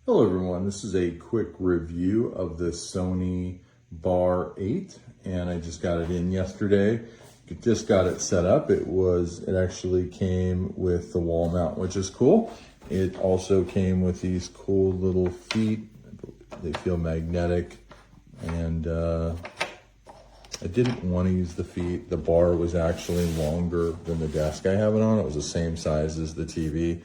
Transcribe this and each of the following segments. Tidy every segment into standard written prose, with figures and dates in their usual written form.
Hello everyone, this is a quick review of the Sony Bar 8 and I just got it in yesterday. Just got it set up. It actually came with the wall mount, which is cool. It also came with these cool little feet. They feel magnetic, and I didn't want to use the feet. The bar was actually longer than the desk I have it on. It was the same size as the TV.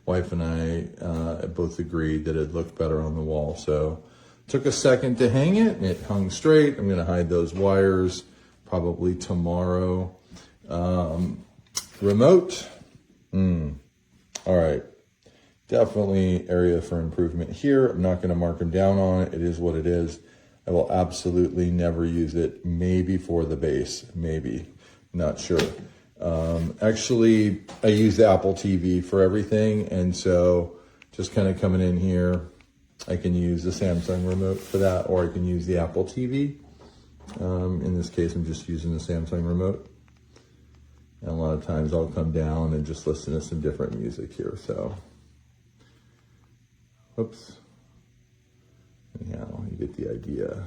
Wife and I both agreed that it looked better on the wall. So took a second to hang it, and it hung straight. I'm going to hide those wires probably tomorrow. Remote. All right. Definitely area for improvement here. I'm not going to mark them down on it. It is what it is. I will absolutely never use it. Maybe for the bass. Maybe. Not sure. Actually, I use the Apple TV for everything, and so just kind of coming in here, I can use the Samsung remote for that, or I can use the Apple TV. In this case, I'm just using the Samsung remote. And a lot of times I'll come down and just listen to some different music here, so. Oops. Anyhow, you get the idea.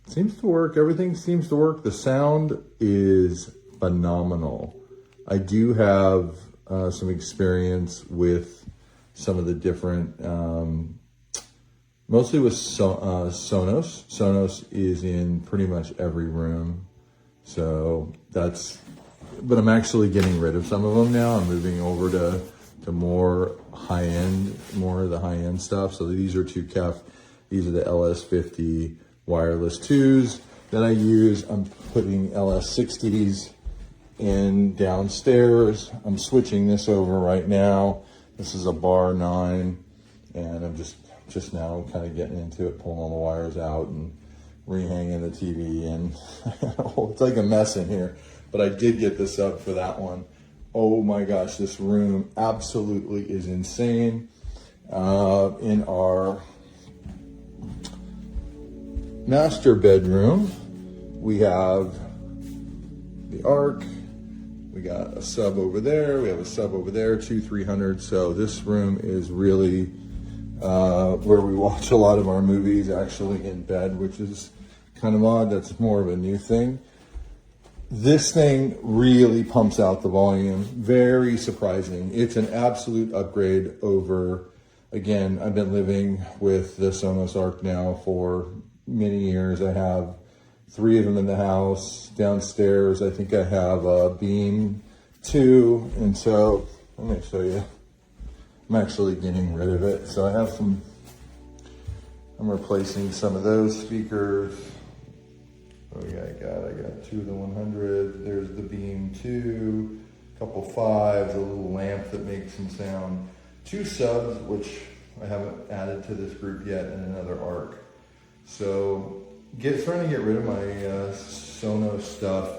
Seems to work. Everything seems to work. The sound is phenomenal. I do have some experience with some of the different, mostly with Sonos. Sonos is in pretty much every room. So but I'm actually getting rid of some of them now. I'm moving over to more high-end, more of the high-end stuff. So these are 2KEF. These are the LS50 wireless 2s that I use. I'm putting LS60s in downstairs. I'm switching this over right now. This is a Bar 9, and I'm just now kind of getting into it, pulling all the wires out and rehanging the TV, and it's like a mess in here, but I did get this up for that one. Oh my gosh, this room absolutely is insane. In our master bedroom, we have the Arc. We got a sub over there. We have a sub over there, 300. So this room is really where we watch a lot of our movies, actually in bed, which is kind of odd. That's more of a new thing. This thing really pumps out the volume. Very surprising. It's an absolute upgrade over, again, I've been living with the Sonos Arc now for many years. I have 3 of them in the house. Downstairs, I think I have a Beam 2. And so, let me show you. I'm actually getting rid of it. So I have I'm replacing some of those speakers. Oh yeah, I got 2 of the 100. There's the Beam 2, a couple 5s, a little lamp that makes some sound. 2 subs, which I haven't added to this group yet, and another Arc. So trying to get rid of my Sonos stuff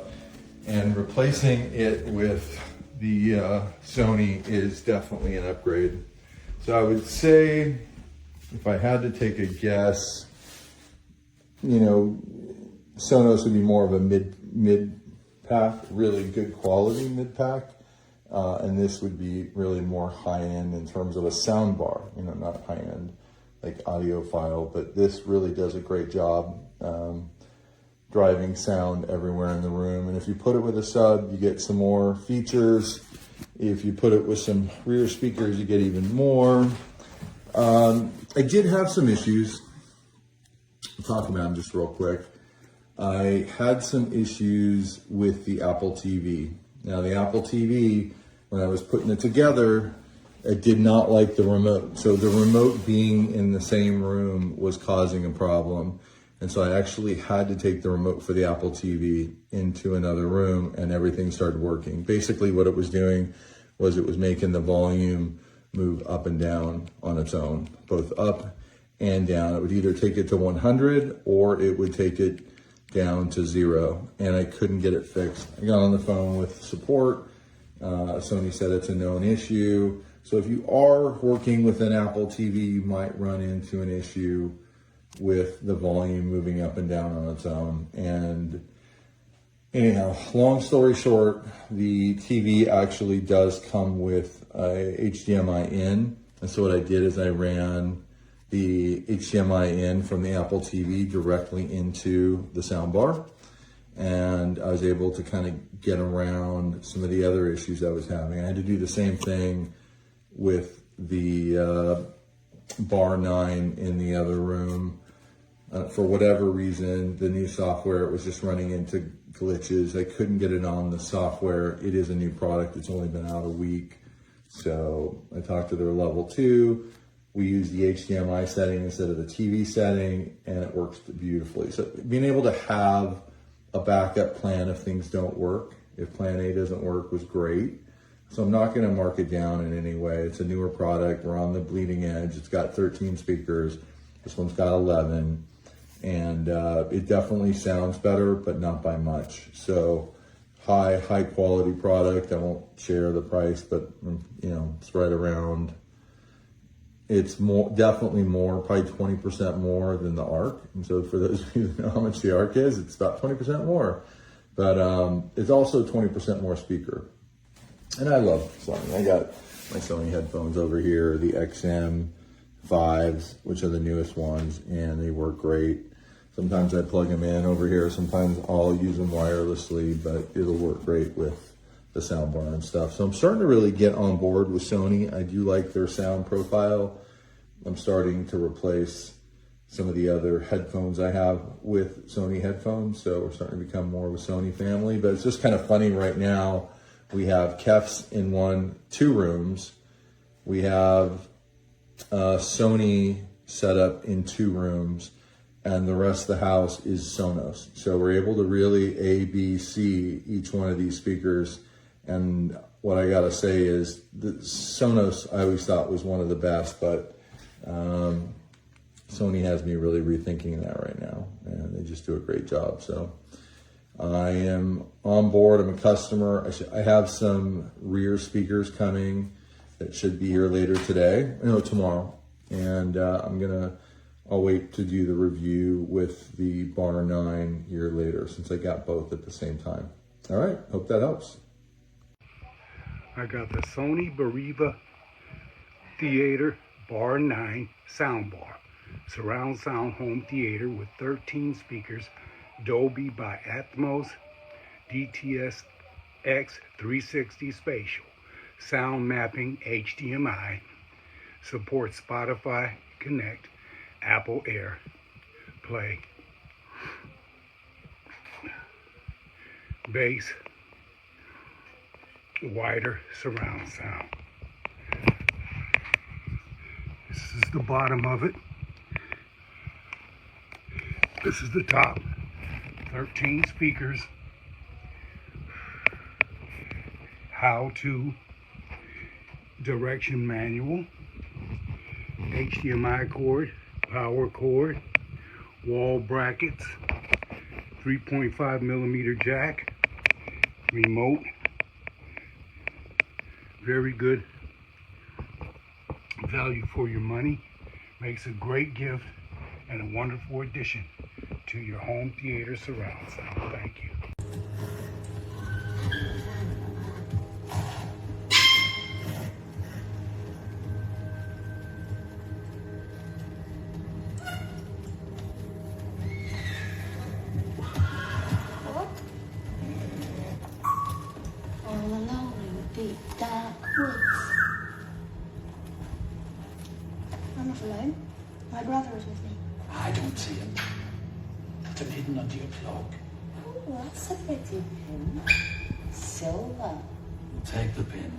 and replacing it with the Sony is definitely an upgrade. So I would say, if I had to take a guess, Sonos would be more of a mid pack, really good quality mid pack, and this would be really more high end in terms of a sound bar. Not high end like audiophile, but this really does a great job driving sound everywhere in the room. And if you put it with a sub, you get some more features. If you put it with some rear speakers, you get even more. I did have some issues. I'll talk about them just real quick. I had some issues with the Apple TV. Now the Apple TV, when I was putting it together, I did not like the remote. So the remote being in the same room was causing a problem. And so I actually had to take the remote for the Apple TV into another room, and everything started working. Basically what it was doing was it was making the volume move up and down on its own, both up and down. It would either take it to 100 or it would take it down to 0, and I couldn't get it fixed. I got on the phone with support. Sony said it's a known issue. So if you are working with an Apple TV, you might run into an issue with the volume moving up and down on its own. And Anyhow, long story short, the TV actually does come with a HDMI in. And so what I did is I ran the HDMI in from the Apple TV directly into the soundbar. And I was able to kind of get around some of the other issues I was having. I had to do the same thing with the Bar 9 in the other room. For whatever reason, the new software was just running into glitches. I couldn't get it on the software. It is a new product. It's only been out a week. So I talked to their level 2. We use the HDMI setting instead of the TV setting, and it works beautifully. So being able to have a backup plan if things don't work, if plan A doesn't work, was great. So I'm not going to mark it down in any way. It's a newer product. We're on the bleeding edge. It's got 13 speakers. This one's got 11. And it definitely sounds better, but not by much. So high quality product. I won't share the price, but it's right around. It's definitely more, probably 20% more than the Arc. And so for those of you who know how much the Arc is, it's about 20% more. But it's also 20% more speaker. And I love Sony. I got my Sony headphones over here, the XM5s, which are the newest ones, and they work great. Sometimes I plug them in over here. Sometimes I'll use them wirelessly, but it'll work great with the soundbar and stuff. So I'm starting to really get on board with Sony. I do like their sound profile. I'm starting to replace some of the other headphones I have with Sony headphones. So we're starting to become more of a Sony family. But it's just kind of funny right now. We have Kefs in two rooms. We have Sony set up in 2 rooms. And the rest of the house is Sonos. So we're able to really A, B, C each one of these speakers. And what I gotta say is the Sonos I always thought was one of the best, but Sony has me really rethinking that right now. And they just do a great job. So I am on board, I'm a customer. I have some rear speakers coming that should be here later today, tomorrow. And I'll wait to do the review with the Bar 9 here later since I got both at the same time. All right, hope that helps. I got the Sony BRAVIA Theater Bar 9 Soundbar. Surround sound home theater with 13 speakers, Dolby by Atmos, DTS X 360 spatial, sound mapping HDMI, supports Spotify Connect, Apple Air Play, bass, wider surround sound. This is the bottom of it. This is the top. 13 speakers. How to direction manual. HDMI cord. Power cord, wall brackets, 3.5 millimeter jack, remote. Very good value for your money. Makes a great gift and a wonderful addition to your home theater surround sound. Thank you. I'm not alone. My brother is with me. I don't see him. It's a hidden under your cloak. Oh, that's a pretty pin. Silver. Take the pin.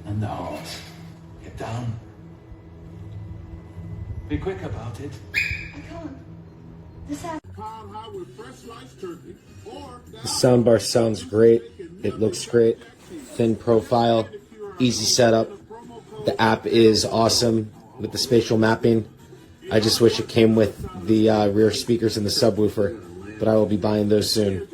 And the horse. Get down. Be quick about it. I can't. This has... The soundbar sounds great. It looks great. Thin profile, easy setup. The app is awesome with the spatial mapping. I just wish it came with the rear speakers and the subwoofer, but I will be buying those soon.